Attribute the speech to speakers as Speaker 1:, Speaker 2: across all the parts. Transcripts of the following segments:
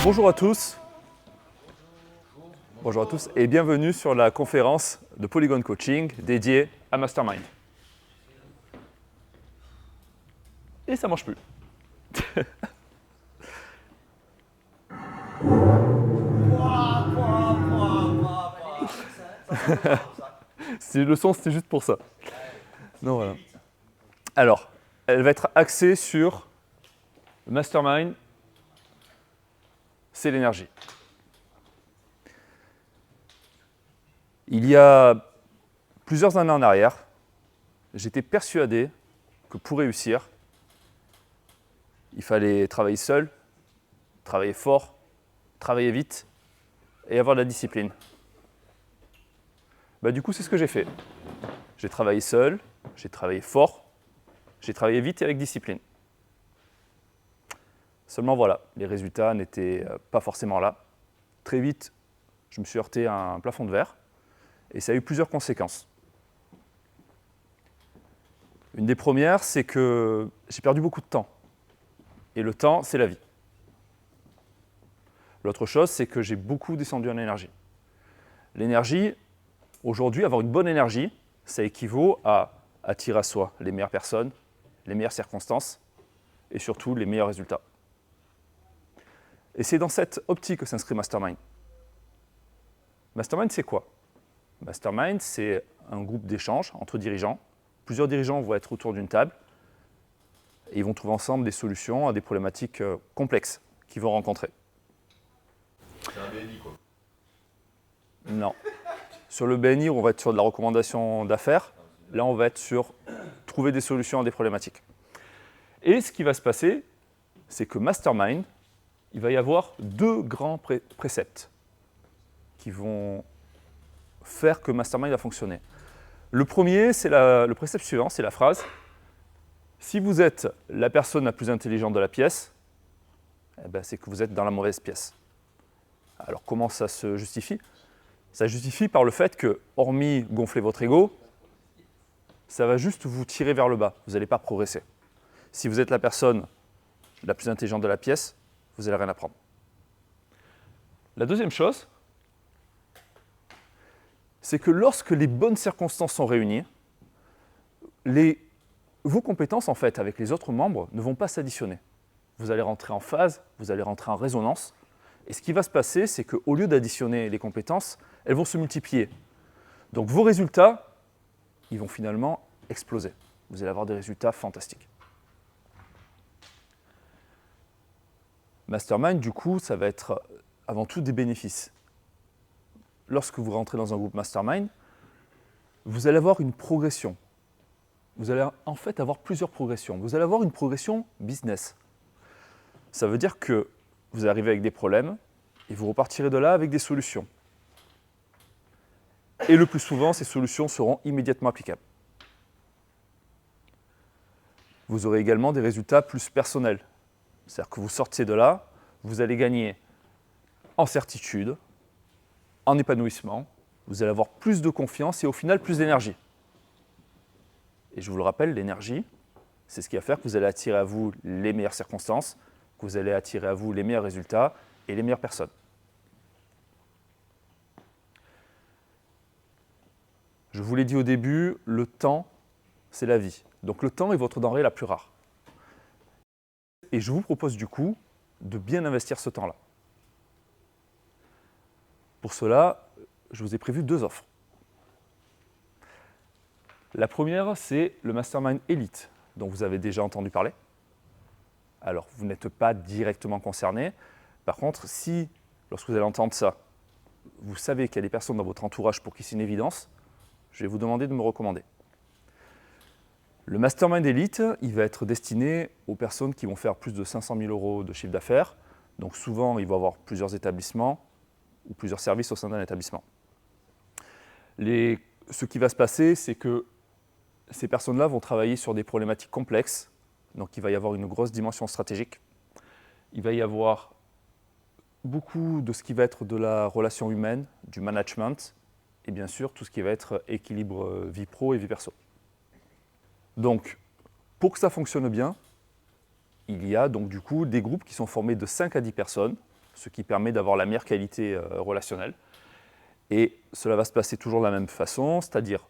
Speaker 1: Bonjour à tous. Bonjour à tous et bienvenue sur la conférence de Polygon Coaching dédiée à Mastermind. Et ça marche plus. Le son, c'était juste pour ça. Non, voilà. Alors, elle va être axée sur le Mastermind, c'est l'énergie. Il y a plusieurs années en arrière, j'étais persuadé que pour réussir, il fallait travailler seul, travailler fort, travailler vite et avoir de la discipline. Du coup, c'est ce que j'ai fait. J'ai travaillé seul, j'ai travaillé fort, j'ai travaillé vite et avec discipline. Seulement voilà, les résultats n'étaient pas forcément là. Très vite, je me suis heurté à un plafond de verre et ça a eu plusieurs conséquences. Une des premières, c'est que j'ai perdu beaucoup de temps. Et le temps, c'est la vie. L'autre chose, c'est que j'ai beaucoup descendu en énergie. L'énergie, aujourd'hui, avoir une bonne énergie, ça équivaut à attirer à soi les meilleures personnes, les meilleures circonstances et surtout les meilleurs résultats. Et c'est dans cette optique que s'inscrit Mastermind. Mastermind, c'est quoi? Mastermind, c'est un groupe d'échange entre dirigeants. Plusieurs dirigeants vont être autour d'une table et ils vont trouver ensemble des solutions à des problématiques complexes qu'ils vont rencontrer.
Speaker 2: C'est un BNI, quoi.
Speaker 1: Non. Sur le BNI, on va être sur de la recommandation d'affaires. Là, on va être sur trouver des solutions à des problématiques. Et ce qui va se passer, c'est que Mastermind, il va y avoir deux grands préceptes qui vont faire que Mastermind va fonctionner. Le premier, c'est le précepte suivant, c'est la phrase « Si vous êtes la personne la plus intelligente de la pièce, c'est que vous êtes dans la mauvaise pièce ». Alors comment ça se justifie? Ça justifie par le fait que, hormis gonfler votre ego, ça va juste vous tirer vers le bas, vous n'allez pas progresser. Si vous êtes la personne la plus intelligente de la pièce, vous n'allez rien apprendre. La deuxième chose, c'est que lorsque les bonnes circonstances sont réunies, vos compétences, en fait, avec les autres membres, ne vont pas s'additionner. Vous allez rentrer en phase, vous allez rentrer en résonance, et ce qui va se passer, c'est qu'au lieu d'additionner les compétences, elles vont se multiplier. Donc vos résultats, ils vont finalement exploser. Vous allez avoir des résultats fantastiques. Mastermind, du coup, ça va être avant tout des bénéfices. Lorsque vous rentrez dans un groupe Mastermind, vous allez avoir une progression. Vous allez en fait avoir plusieurs progressions. Vous allez avoir une progression business. Ça veut dire que vous arrivez avec des problèmes et vous repartirez de là avec des solutions. Et le plus souvent, ces solutions seront immédiatement applicables. Vous aurez également des résultats plus personnels. C'est-à-dire que vous sortiez de là, vous allez gagner en certitude, en épanouissement, vous allez avoir plus de confiance et au final plus d'énergie. Et je vous le rappelle, l'énergie, c'est ce qui va faire que vous allez attirer à vous les meilleures circonstances, que vous allez attirer à vous les meilleurs résultats et les meilleures personnes. Je vous l'ai dit au début, le temps, c'est la vie. Donc le temps est votre denrée la plus rare. Et je vous propose du coup de bien investir ce temps-là. Pour cela, je vous ai prévu deux offres. La première, c'est le Mastermind Elite, dont vous avez déjà entendu parler. Alors, vous n'êtes pas directement concerné. Par contre, si, lorsque vous allez entendre ça, vous savez qu'il y a des personnes dans votre entourage pour qui c'est une évidence, je vais vous demander de me recommander. Le Mastermind Elite, il va être destiné aux personnes qui vont faire plus de 500 000 € de chiffre d'affaires. Donc souvent, il va y avoir plusieurs établissements ou plusieurs services au sein d'un établissement. Ce qui va se passer, c'est que ces personnes-là vont travailler sur des problématiques complexes. Donc il va y avoir une grosse dimension stratégique. Il va y avoir beaucoup de ce qui va être de la relation humaine, du management, et bien sûr tout ce qui va être équilibre vie pro et vie perso. Donc, pour que ça fonctionne bien, il y a donc du coup des groupes qui sont formés de 5 à 10 personnes ce qui permet d'avoir la meilleure qualité relationnelle. Et cela va se passer toujours de la même façon, c'est-à-dire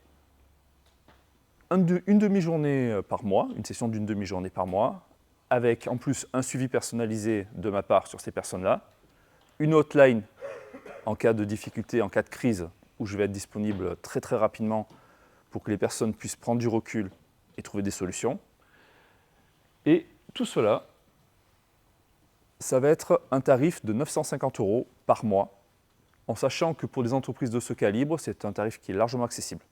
Speaker 1: une demi-journée par mois, une session d'une demi-journée par mois, avec en plus un suivi personnalisé de ma part sur ces personnes-là, une hotline en cas de difficulté, en cas de crise, où je vais être disponible très très rapidement pour que les personnes puissent prendre du recul et trouver des solutions. Et tout cela, ça va être un tarif de 950 € par mois, en sachant que pour des entreprises de ce calibre, c'est un tarif qui est largement accessible.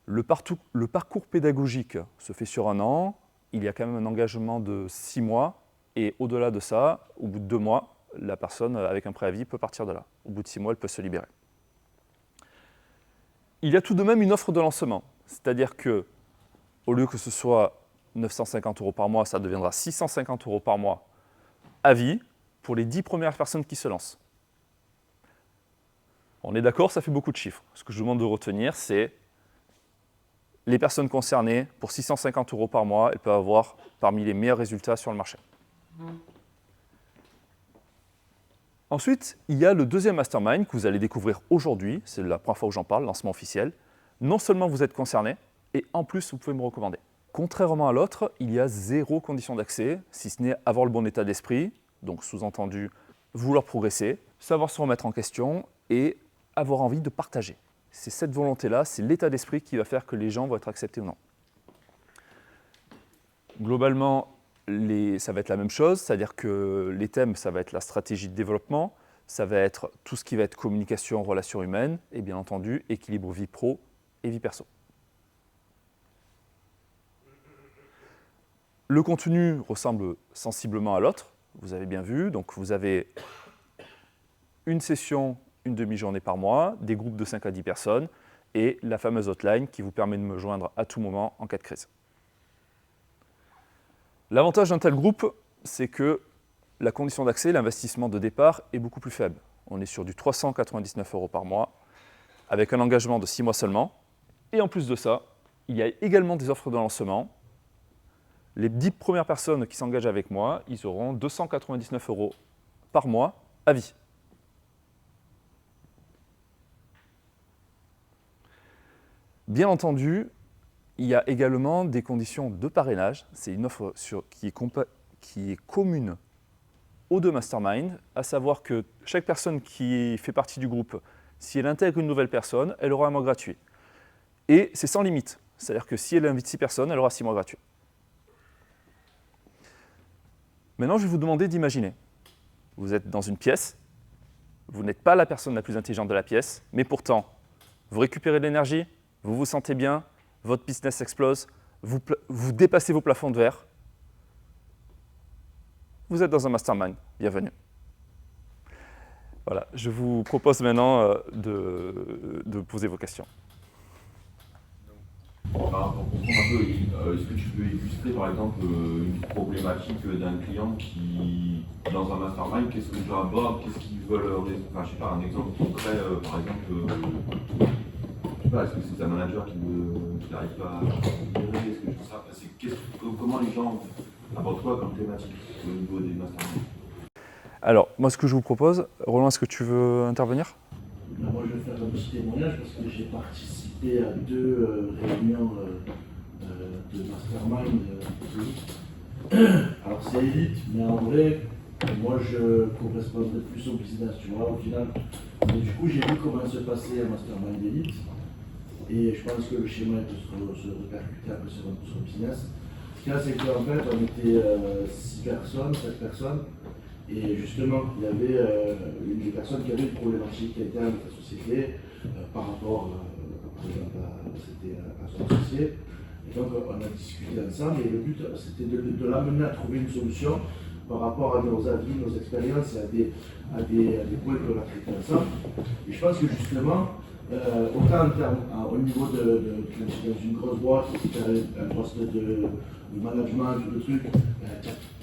Speaker 1: Le parcours pédagogique se fait sur 1 an, il y a quand même un engagement de 6 mois, et au-delà de ça, au bout de 2 mois, la personne avec un préavis peut partir de là. Au bout de 6 mois, elle peut se libérer. Il y a tout de même une offre de lancement, c'est-à-dire que, au lieu que ce soit 950 € par mois, ça deviendra 650 € par mois à vie pour les 10 premières personnes qui se lancent. On est d'accord, ça fait beaucoup de chiffres. Ce que je vous demande de retenir, c'est les personnes concernées, pour 650 € par mois, elles peuvent avoir parmi les meilleurs résultats sur le marché. Ensuite, il y a le deuxième mastermind que vous allez découvrir aujourd'hui. C'est la première fois que j'en parle, lancement officiel. Non seulement vous êtes concerné, et en plus, vous pouvez me recommander. Contrairement à l'autre, il y a 0 condition d'accès, si ce n'est avoir le bon état d'esprit, donc sous-entendu vouloir progresser, savoir se remettre en question et avoir envie de partager. C'est cette volonté-là, c'est l'état d'esprit qui va faire que les gens vont être acceptés ou non. Globalement, ça va être la même chose, c'est-à-dire que les thèmes, ça va être la stratégie de développement, ça va être tout ce qui va être communication, relations humaines, et bien entendu, équilibre vie pro et vie perso. Le contenu ressemble sensiblement à l'autre, vous avez bien vu, donc vous avez une session, une demi-journée par mois, des groupes de 5 à 10 personnes, et la fameuse hotline qui vous permet de me joindre à tout moment en cas de crise. L'avantage d'un tel groupe, c'est que la condition d'accès, l'investissement de départ est beaucoup plus faible. On est sur du 399 € par mois, avec un engagement de 6 mois seulement. Et en plus de ça, il y a également des offres de lancement. Les 10 premières personnes qui s'engagent avec moi, ils auront 299 € par mois à vie. Bien entendu, il y a également des conditions de parrainage. C'est une offre qui est commune aux 2 masterminds, à savoir que chaque personne qui fait partie du groupe, si elle intègre une nouvelle personne, elle aura un mois gratuit. Et c'est sans limite. C'est-à-dire que si elle invite 6 personnes, elle aura 6 mois gratuits. Maintenant, je vais vous demander d'imaginer. Vous êtes dans une pièce, vous n'êtes pas la personne la plus intelligente de la pièce, mais pourtant, vous récupérez de l'énergie, vous vous sentez bien, votre business explose, vous dépassez vos plafonds de verre. Vous êtes dans un mastermind, bienvenue. Voilà, je vous propose maintenant de poser vos questions.
Speaker 2: Pour comprendre un peu, est-ce que tu peux illustrer par exemple une problématique d'un client qui, dans un mastermind, qu'est-ce que tu abordes, qu'est-ce qu'ils veulent, enfin je sais pas, un exemple concret, par exemple, je sais pas, est-ce que c'est un manager qui n'arrive pas à gérer, est-ce que je sais pas, comment les gens abordent quoi comme thématique au niveau des masterminds?
Speaker 1: Alors, moi ce que je vous propose, Roland, est-ce que tu veux intervenir?
Speaker 3: Moi je vais faire un petit témoignage parce que j'ai participé à 2 réunions de mastermind. Alors c'est élite, mais en vrai, moi je correspondais plus au business, tu vois, au final. Et du coup j'ai vu comment se passait un mastermind élite. Et je pense que le schéma peut se répercuter un peu sur le business. Ce qu'il y a, c'est qu'en fait on était 6 personnes, 7 personnes. Et justement, il y avait une des personnes qui avait une problématique interne de la société par rapport à son associé. Et donc, on a discuté ensemble et le but, c'était de l'amener à trouver une solution par rapport à nos avis, nos expériences et à des points qu'on a traités ensemble. Et je pense que justement, autant au niveau dans une grosse boîte, un poste de management, tout le truc,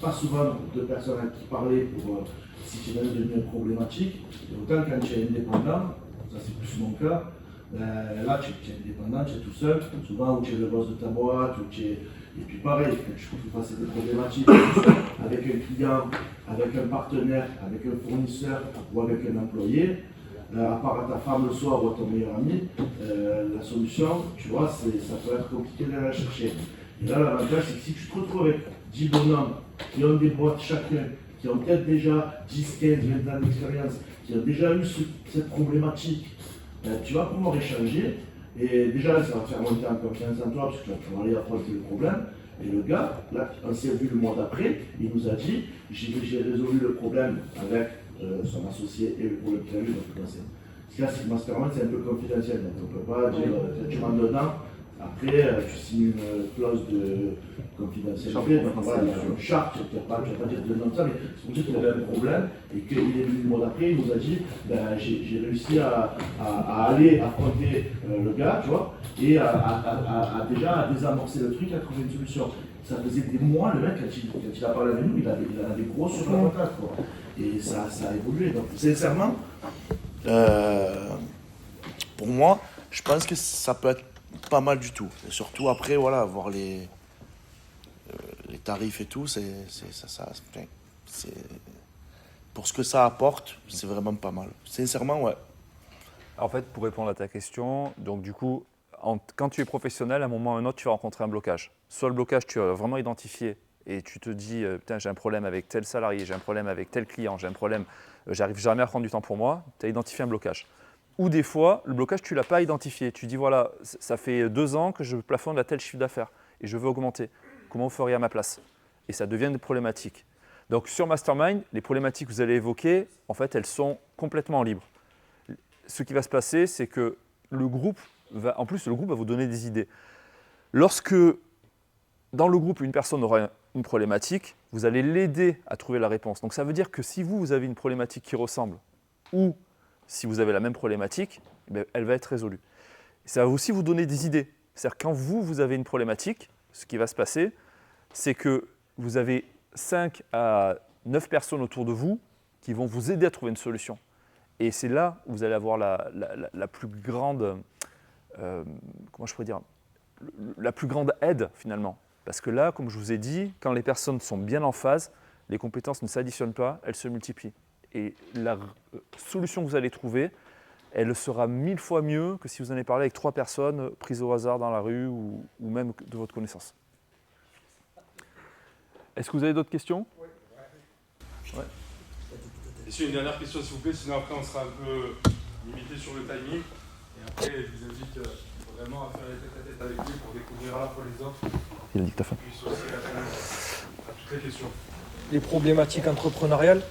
Speaker 3: pas souvent de personnes à qui parler pour si tu es devenu problématique. Et autant quand tu es indépendant, ça c'est plus mon cas, là tu es indépendant, tu es tout seul, souvent où tu es le boss de ta boîte, où tu es Et puis pareil, quand je trouve face à des problématiques avec un client, avec un partenaire, avec un fournisseur ou avec un employé, à part à ta femme le soir ou à ton meilleur ami, la solution, tu vois, ça peut être compliqué d'aller la chercher. Et là, l'avantage, c'est que si tu te retrouves avec 10 bonhommes qui ont des boîtes chacun, qui ont peut-être déjà 10, 15, 20 ans d'expérience, qui ont déjà eu cette problématique, tu vas pouvoir échanger. Et déjà, ça va te faire monter en confiance en toi, parce que tu vas pouvoir aller affronter le problème. Et le gars, là, on s'est vu le mois d'après, il nous a dit, j'ai résolu le problème avec son associé et le problème qu'il a eu. Ce qu'il y a, c'est que Mastermind, c'est un peu confidentiel. Donc on ne peut pas dire, tu rentres dedans, après tu signes une clause de confidentialité. Donc voilà, il y a une charte, tu ne vas pas dire de nom de ça, mais c'est pour dire qu'il avait un problème et qu'il est venu le mois d'après, il nous a dit, ben, j'ai réussi à aller affronter le gars, tu vois, et déjà à désamorcer le truc, à trouver une solution. Ça faisait des mois, le mec, quand il a parlé avec nous, il en avait gros sur la patate, quoi. Et ça a évolué. Donc, sincèrement, pour moi, je pense que ça peut être pas mal du tout. Et surtout après, voilà, voir les tarifs et tout, pour ce que ça apporte, c'est vraiment pas mal. Sincèrement, ouais.
Speaker 1: En fait, pour répondre à ta question, donc du coup, quand tu es professionnel, à un moment ou à un autre, tu vas rencontrer un blocage. Soit le blocage, tu as vraiment identifié et tu te dis, putain, j'ai un problème avec tel salarié, j'ai un problème avec tel client, j'ai un problème, j'arrive jamais à prendre du temps pour moi, tu as identifié un blocage. Ou des fois, le blocage, tu ne l'as pas identifié. Tu dis, voilà, ça fait 2 ans que je plafonne à tel chiffre d'affaires et je veux augmenter. Comment vous feriez à ma place? Et ça devient des problématiques. Donc sur Mastermind, les problématiques que vous allez évoquer, en fait, elles sont complètement libres. Ce qui va se passer, c'est que le groupe va vous donner des idées. Lorsque, dans le groupe, une personne aura une problématique, vous allez l'aider à trouver la réponse. Donc ça veut dire que si vous avez une problématique qui ressemble, ou si vous avez la même problématique, elle va être résolue. Ça va aussi vous donner des idées. C'est-à-dire quand vous avez une problématique, ce qui va se passer, c'est que vous avez 5 à 9 personnes autour de vous qui vont vous aider à trouver une solution. Et c'est là où vous allez avoir la plus grande, comment je pourrais dire, la plus grande aide finalement. Parce que là, comme je vous ai dit, quand les personnes sont bien en phase, les compétences ne s'additionnent pas, elles se multiplient. Et la solution que vous allez trouver, elle sera 1000 fois mieux que si vous en avez parlé avec 3 personnes prises au hasard dans la rue ou même de votre connaissance. Est-ce que vous avez d'autres questions? Oui. Ouais.
Speaker 4: Et si une dernière question s'il vous plaît, sinon après on sera un peu limité sur le timing. Et après je vous invite vraiment à faire les tête-à-tête avec lui pour découvrir à la fois les offres.
Speaker 1: Il a dit que t'as faim.
Speaker 4: Et puis aussi répondre à toutes les questions.
Speaker 5: Les problématiques entrepreneuriales,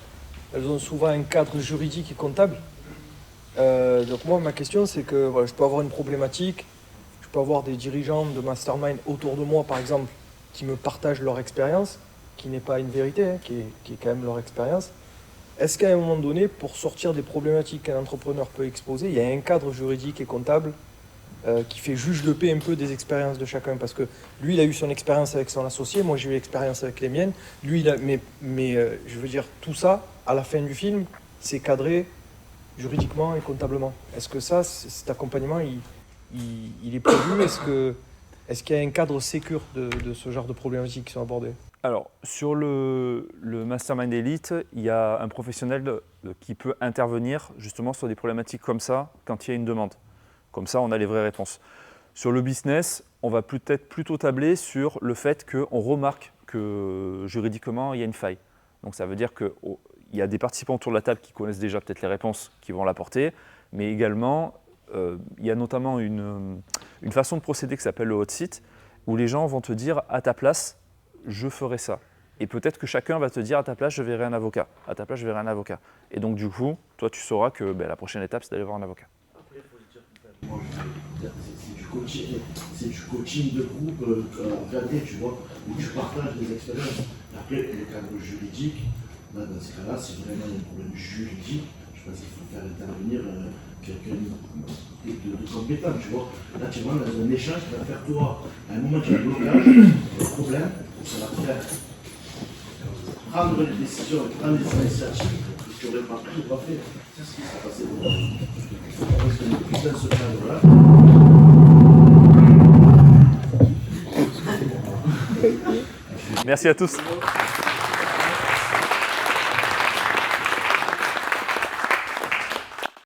Speaker 5: elles ont souvent un cadre juridique et comptable. Donc moi, ma question, c'est que voilà, je peux avoir une problématique, je peux avoir des dirigeants de mastermind autour de moi, par exemple, qui me partagent leur expérience, qui n'est pas une vérité, hein, qui est quand même leur expérience. Est-ce qu'à un moment donné, pour sortir des problématiques qu'un entrepreneur peut exposer, il y a un cadre juridique et comptable qui fait juge de paix un peu des expériences de chacun? Parce que lui, il a eu son expérience avec son associé, moi j'ai eu l'expérience avec les miennes. Lui, je veux dire, tout ça, à la fin du film, c'est cadré juridiquement et comptablement. Est-ce que ça, cet accompagnement, il est prévu? Est-ce qu'il y a un cadre sécure de ce genre de problématiques qui sont abordées?
Speaker 1: Alors, sur le Mastermind Elite, il y a un professionnel qui peut intervenir justement sur des problématiques comme ça quand il y a une demande. Comme ça, on a les vraies réponses. Sur le business, on va peut-être plutôt tabler sur le fait qu'on remarque que juridiquement, il y a une faille. Donc ça veut dire qu'il y a des participants autour de la table qui connaissent déjà peut-être les réponses qui vont l'apporter, mais également, il y a notamment une façon de procéder qui s'appelle le hot seat, où les gens vont te dire à ta place, je ferai ça. Et peut-être que chacun va te dire à ta place, je verrai un avocat. À ta place, je verrai un avocat. Et donc du coup, toi, tu sauras que la prochaine étape, c'est d'aller voir un avocat.
Speaker 3: C'est du coaching de groupe regardez, tu vois, où tu partages des expériences. Après, le cadre juridique, là, dans ce cas-là, si vraiment il y a un problème juridique, je pense qu'il faut faire intervenir quelqu'un de compétent, tu vois. Là, tu vois, dans un échange, tu vas faire toi, à un moment, tu as un blocage, un problème, ça va te faire prendre des décisions, prendre des initiatives que tu n'aurais pas pris ou pas fait. C'est ce qui s'est passé pour moi. Parce que dans ce cadre-là,
Speaker 1: Merci à tous.